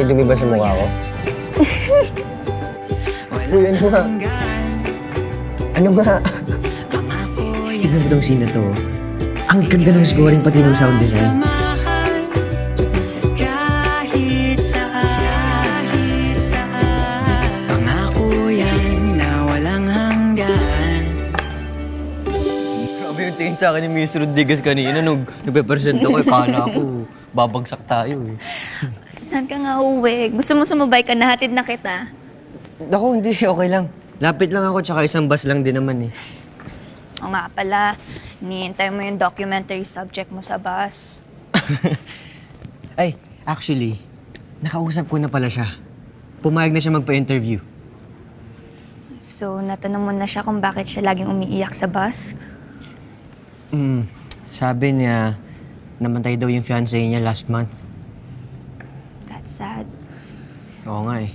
may dumi ba sa mukha ko? Uy, ano nga? Ano nga? Tignan mo tong scene na to. Ang ganda ng scoring pati ng sound design. Kahit saan, pangako yan na walang hanggan. Grabe yung tingin sa akin ni Miss Rodriguez kanina nung nagpe-present ako. Kala ko babagsak tayo eh. Saan ka nga uwi? Gusto mo sumabay ka na, hatid na kita. Ako, hindi. Okay lang. Lapit lang ako tsaka isang bus lang din naman eh. O nga pala, hinihintay mo yung documentary subject mo sa bus. Ay, actually, nakausap ko na pala siya. Pumayag na siya magpa-interview. So, natanong mo na siya kung bakit siya laging umiiyak sa bus? Sabi niya, namatay daw yung fiancé niya last month. That's sad. Oo nga eh.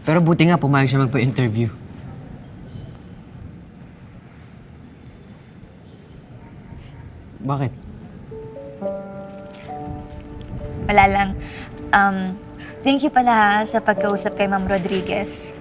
Pero buti nga pumayag siya magpa-interview. Bakit? Wala lang. Thank you pala sa pagkausap kay Ma'am Rodriguez.